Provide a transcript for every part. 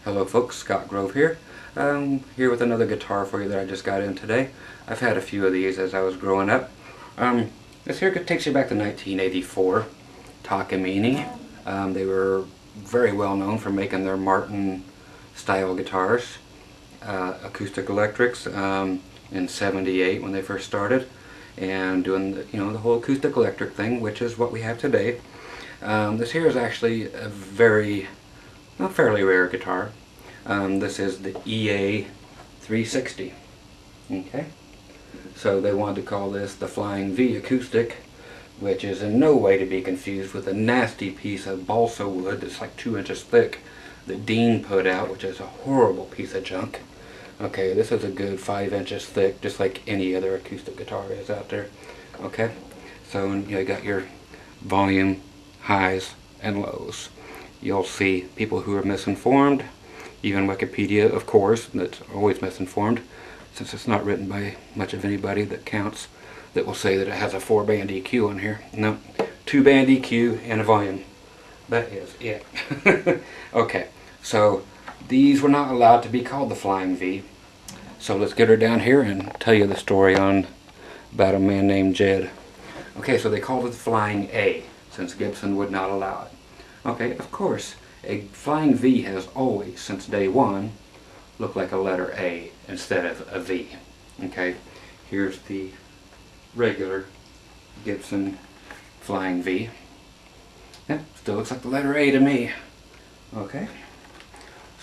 Hello folks, Scott Grove here. Here with another guitar for you that I just got in today. I've had a few of these as I was growing up. This here takes you back to 1984. Takamine. They were very well known for making their Martin style guitars. Acoustic electrics in '78 when they first started, and doing the whole acoustic electric thing, which is what we have today. This here is actually a fairly rare guitar. This is the EA360. Okay, so they wanted to call this the Flying V Acoustic, which is in no way to be confused with a nasty piece of balsa wood that's like 2 inches thick that Dean put out, which is a horrible piece of junk. Okay, this is a good 5 inches thick, just like any other acoustic guitar is out there. Okay, so you got your volume highs and lows. You'll see people who are misinformed, even Wikipedia, of course, that's always misinformed, since it's not written by much of anybody that counts, that will say that it has a 4-band EQ on here. No, 2-band EQ and a volume. That is it. Okay, so these were not allowed to be called the Flying V. So let's get her down here and tell you the story about a man named Jed. Okay, so they called it the Flying A, since Gibson would not allow it. Okay, of course, a Flying V has always, since day one, looked like a letter A instead of a V. Okay, here's the regular Gibson Flying V. Yeah, still looks like the letter A to me. Okay,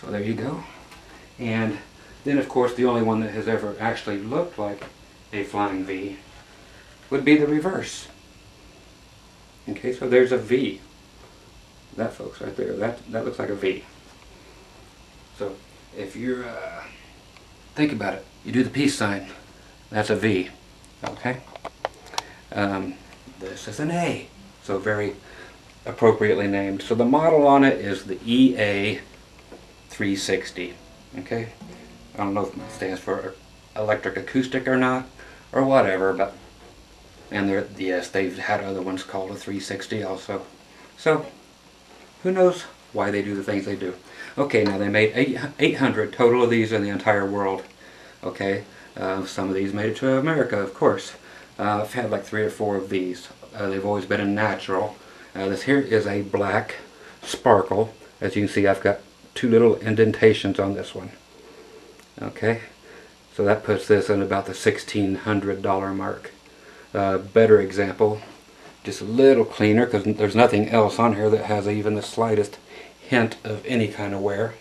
so there you go. And then, of course, the only one that has ever actually looked like a Flying V would be the reverse. Okay, so there's a V. That, folks, right there, that looks like a V. So if you're think about it, you do the peace sign, that's a V. Okay, this is an A, so very appropriately named. So the model on it is the EA360. Okay, I don't know if it stands for electric acoustic or not, or whatever, but yes, they've had other ones called a 360 also. So who knows why they do the things they do. Okay, now they made 800 total of these in the entire world. Okay, some of these made it to America, of course. I've had like 3 or 4 of these. They've always been a natural. This here is a black sparkle. As you can see, I've got 2 little indentations on this one. Okay, so that puts this in about the $1,600 mark. Better example, just a little cleaner, because there's nothing else on here that has even the slightest hint of any kind of wear.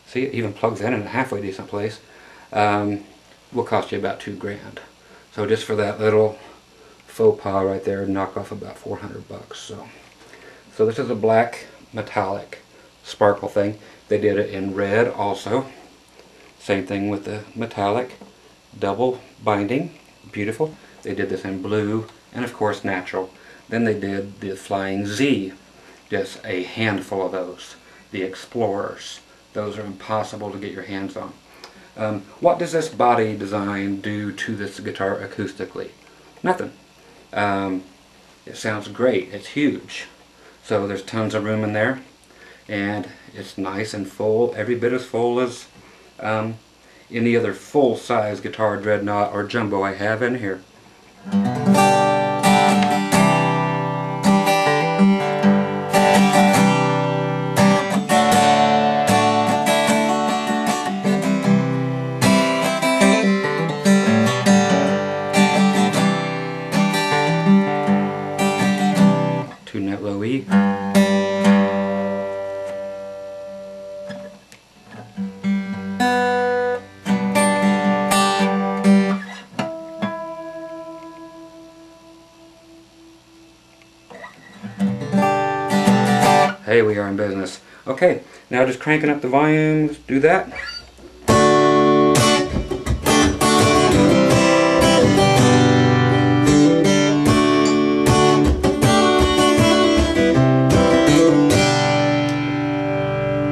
See, it even plugs in a halfway decent place. Will cost you about $2 grand. So just for that little faux pas right there, knock off about 400 bucks. So this is a black metallic sparkle thing. They did it in red also. Same thing with the metallic, double binding, beautiful. They did this in blue, and of course natural. Then they did the Flying Z, just a handful of those. The Explorers, those are impossible to get your hands on. What does this body design do to this guitar acoustically? Nothing. It sounds great, it's huge. So there's tons of room in there, and it's nice and full, every bit as full as any other full-size guitar dreadnought or jumbo I have in here. Two-net low E. Hey, we are in business. Okay, now just cranking up the volumes, do that.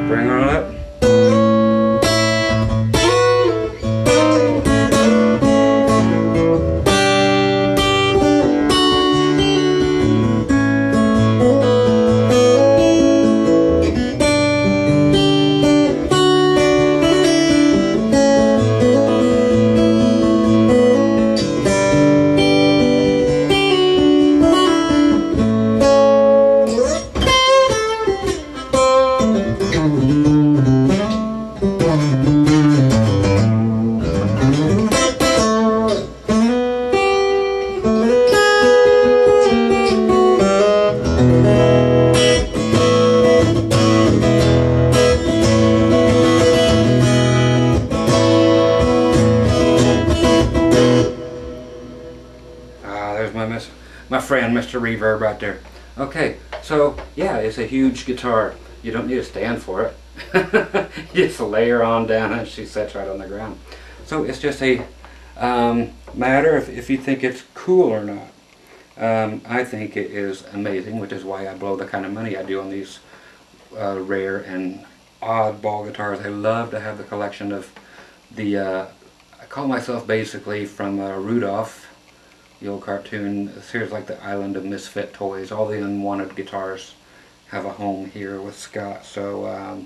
Bring her on up. friend, Mr. Reverb, right there. Okay, so yeah, it's a huge guitar. You don't need a stand for it. You just lay her on down and she sits right on the ground. So it's just a matter of if you think it's cool or not. I think it is amazing, which is why I blow the kind of money I do on these rare and oddball guitars. I love to have the collection of the, I call myself basically from Rudolph, the old cartoon. Here's like the island of misfit toys. All the unwanted guitars have a home here with Scott. So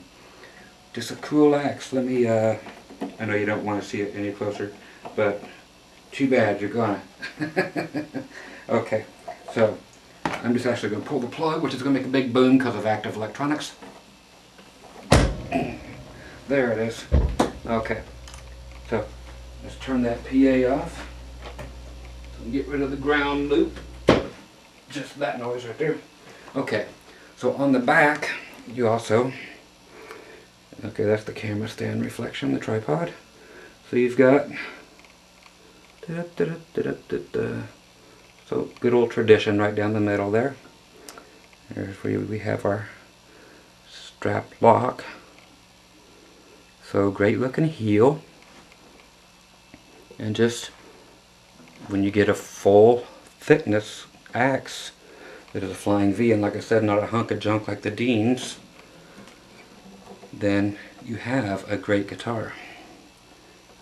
just a cool axe. Let me, I know you don't want to see it any closer, but too bad, you're gonna. Okay, so I'm just actually going to pull the plug, which is going to make a big boom because of active electronics. There it is. Okay, so let's turn that PA off. Get rid of the ground loop. Just that noise right there. Okay, so on the back, you also, okay, that's the camera stand reflection, the tripod. So you've got, so good old tradition right down the middle there. There's where we have our strap lock. So great looking heel. And just when you get a full thickness axe that is a flying V, and like I said, not a hunk of junk like the Dean's, then you have a great guitar.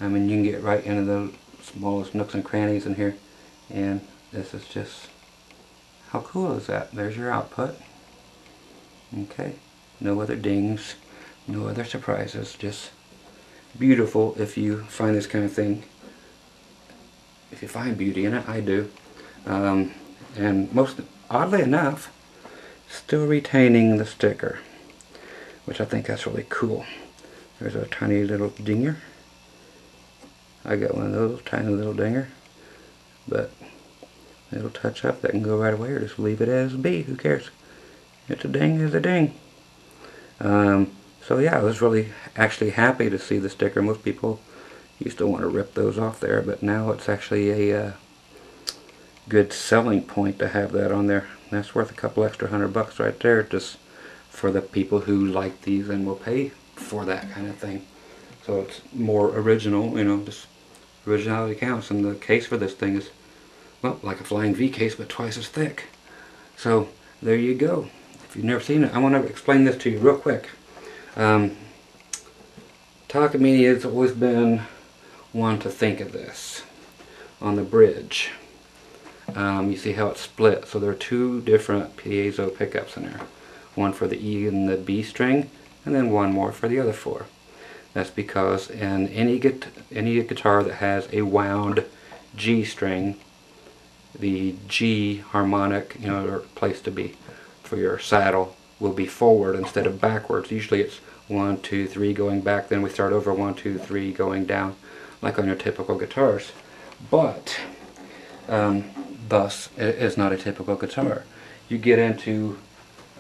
I mean, you can get right into the smallest nooks and crannies in here, and this is just, how cool is that? There's your output. Okay, no other dings, no other surprises, just beautiful if you find this kind of thing. If you find beauty in it, I do. And most, oddly enough, still retaining the sticker, which I think that's really cool. There's a tiny little dinger. I got one of those, tiny little dinger, but it'll touch up, that can go right away, or just leave it as B, who cares? It's a ding, is a ding. So yeah, I was really actually happy to see the sticker. Most people used to want to rip those off there, but now it's actually a good selling point to have that on there. That's worth a couple extra $100 right there, just for the people who like these and will pay for that kind of thing. So it's more original, you know, just originality counts, and the case for this thing is, well, like a flying V case, but twice as thick. So there you go. If you've never seen it, I want to explain this to you real quick. Takamine has always been one to think of this on the bridge. You see how it's split, so there are two different piezo pickups in there, one for the E and the B string, and then one more for the other four. That's because in any guitar that has a wound G string, the G harmonic, you know, or place to be for your saddle, will be forward instead of backwards. Usually it's 1, 2, 3 going back, then we start over 1, 2, 3 going down, like on your typical guitars. But thus it is not a typical guitar. You get into,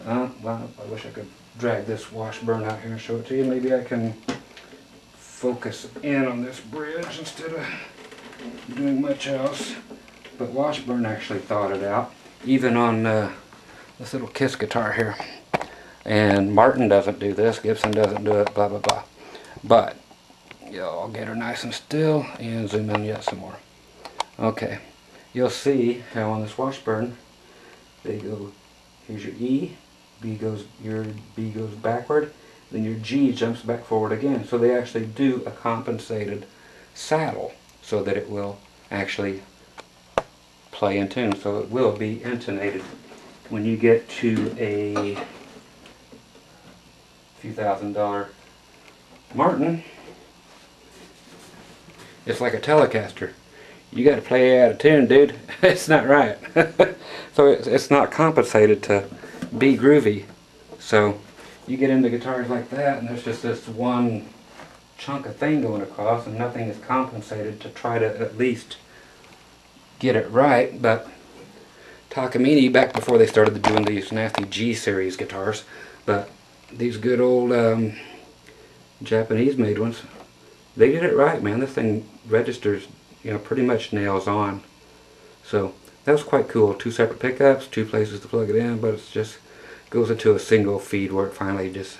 well, I wish I could drag this Washburn out here and show it to you. Maybe I can focus in on this bridge instead of doing much else. But Washburn actually thought it out, even on this little Kiss guitar here. And Martin doesn't do this, Gibson doesn't do it, blah blah blah. But I'll get her nice and still and zoom in yet some more. Okay, you'll see how on this Washburn they go, here's your E, your B goes backward, then your G jumps back forward again. So they actually do a compensated saddle so that it will actually play in tune. So it will be intonated. When you get to a few $1,000 Martin, it's like a Telecaster. You got to play out of tune, dude. It's not right. So it's not compensated to be groovy. So you get into guitars like that, and there's just this one chunk of thing going across, and nothing is compensated to try to at least get it right. But Takamine, back before they started doing these nasty G series guitars, but these good old Japanese made ones, they did it right, man. This thing registers, you know, pretty much nails on. So that was quite cool. 2 separate pickups, 2 places to plug it in, but it's just goes into a single feed where it finally just,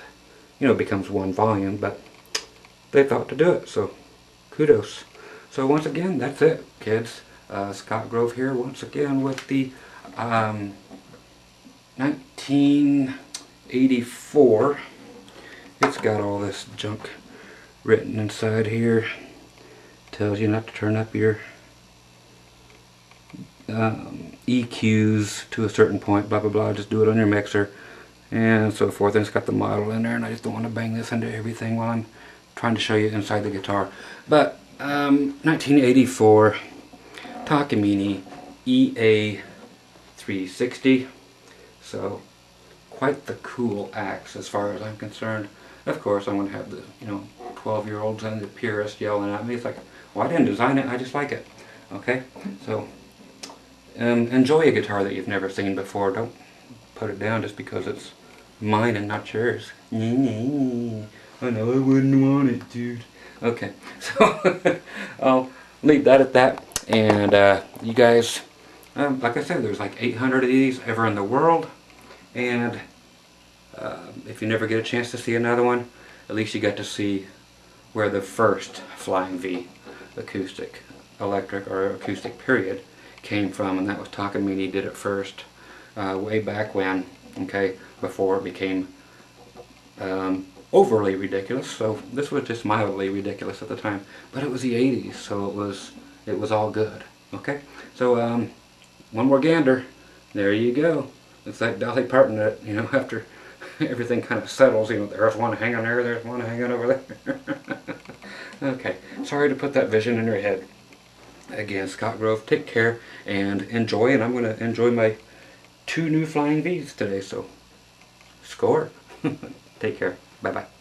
you know, becomes one volume. But they thought to do it, so kudos. So once again, that's it, kids. Scott Grove here once again with the 1984. It's got all this junk written inside here. Tells you not to turn up your EQs to a certain point, blah blah blah, just do it on your mixer and so forth. And it's got the model in there, and I just don't want to bang this into everything while I'm trying to show you inside the guitar. But 1984 Takamine EA360, so quite the cool axe as far as I'm concerned. Of course I'm going to have the 12-year-olds and the purists yelling at me. It's like, well, I didn't design it, I just like it. Okay, so enjoy a guitar that you've never seen before. Don't put it down just because it's mine and not yours. I know I wouldn't want it, dude. Okay, so I'll leave that at that. And you guys, like I said, there's like 800 of these ever in the world. And if you never get a chance to see another one, at least you got to see where the first Flying V acoustic, electric, or acoustic period came from, and that was Takamine did it first, way back when, okay, before it became overly ridiculous. So this was just mildly ridiculous at the time, but it was the 80s, so it was all good. Okay, so one more gander. There you go. It's like Dolly Parton, that, you know, after everything kind of settles, you know, there's one hanging there, there's one hanging over there. Okay, sorry to put that vision in your head. Again, Scott Grove, take care and enjoy, and I'm going to enjoy my 2 new Flying V's today, so score. Take care. Bye-bye.